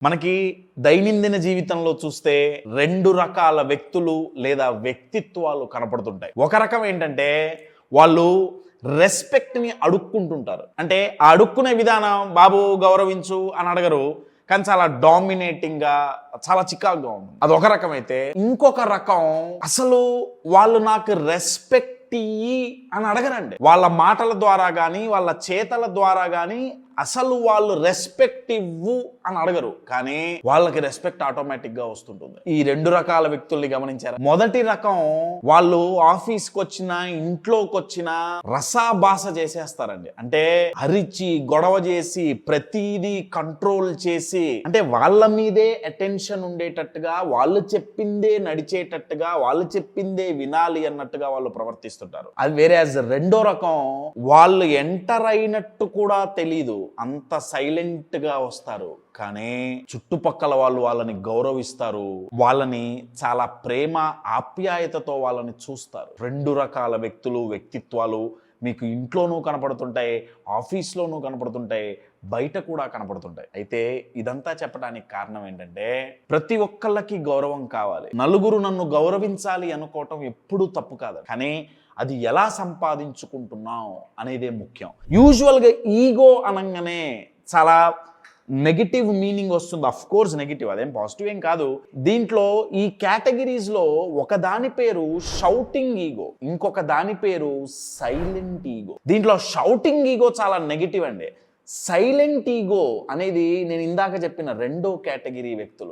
మనకి దైనందిన జీవితంలో చూస్తే రెండు రకాల వ్యక్తులు లేదా వ్యక్తిత్వాలు కనపడుతుంటాయి. ఒక రకం ఏంటంటే వాళ్ళు రెస్పెక్ట్ని అడుక్కుంటుంటారు. అంటే ఆ అడుక్కునే విధానం బాబు గౌరవించు అని అడగరు, కానీ చాలా డామినేటింగ్గా చాలా చికాకుగా ఉంటుంది. అదొక రకం అయితే, ఇంకొక రకం అసలు వాళ్ళు నాకు రెస్పెక్ట్ ఇయ్యి అని అడగరండి. వాళ్ళ మాటల ద్వారా కానీ వాళ్ళ చేతల ద్వారా కానీ అసలు వాళ్ళు రెస్పెక్ట్ ఇవ్వు అని అడగరు, కానీ వాళ్ళకి రెస్పెక్ట్ ఆటోమేటిక్ గా వస్తుంటుంది. ఈ రెండు రకాల వ్యక్తుల్ని గమనించారు. మొదటి రకం వాళ్ళు ఆఫీస్కి వచ్చినా ఇంట్లోకి వచ్చినా రసాభాస చేసేస్తారండి. అంటే అరిచి గొడవ చేసి ప్రతిదీ కంట్రోల్ చేసి, అంటే వాళ్ళ మీదే అటెన్షన్ ఉండేటట్టుగా, వాళ్ళు చెప్పిందే నడిచేటట్టుగా, వాళ్ళు చెప్పిందే వినాలి అన్నట్టుగా వాళ్ళు ప్రవర్తిస్తుంటారు. అది వేరే. రెండో రకం వాళ్ళు ఎంటర్ అయినట్టు కూడా తెలీదు, అంత సైలెంట్ గా వస్తారు, కానీ చుట్టుపక్కల వాళ్ళు వాళ్ళని గౌరవిస్తారు, వాళ్ళని చాలా ప్రేమ ఆప్యాయతతో వాళ్ళని చూస్తారు. రెండు రకాల వ్యక్తులు, వ్యక్తిత్వాలు మీకు ఇంట్లోనూ కనపడుతుంటాయి, ఆఫీస్లోనూ కనపడుతుంటాయి, బయట కూడా కనపడుతుంటాయి. అయితే ఇదంతా చెప్పడానికి కారణం ఏంటంటే ప్రతి ఒక్కళ్ళకి గౌరవం కావాలి. నలుగురు నన్ను గౌరవించాలి అనుకోవటం ఎప్పుడూ తప్పు కాదు, కానీ అది ఎలా సంపాదించుకుంటున్నాం అనేదే ముఖ్యం. యూజువల్గా ఈగో అనగానే చాలా నెగిటివ్ మీనింగ్ వస్తుంది. అఫ్ కోర్స్ నెగిటివ్, అదేం పాజిటివ్ ఏం కాదు. దీంట్లో ఈ కేటగిరీస్లో ఒక దాని పేరు షౌటింగ్ ఈగో, ఇంకొక దాని పేరు సైలెంట్ ఈగో. దీంట్లో షౌటింగ్ ఈగో చాలా నెగిటివ్ అండి. సైలెంట్ ఈగో అనేది నేను ఇందాక చెప్పిన రెండో కేటగిరీ వ్యక్తులు.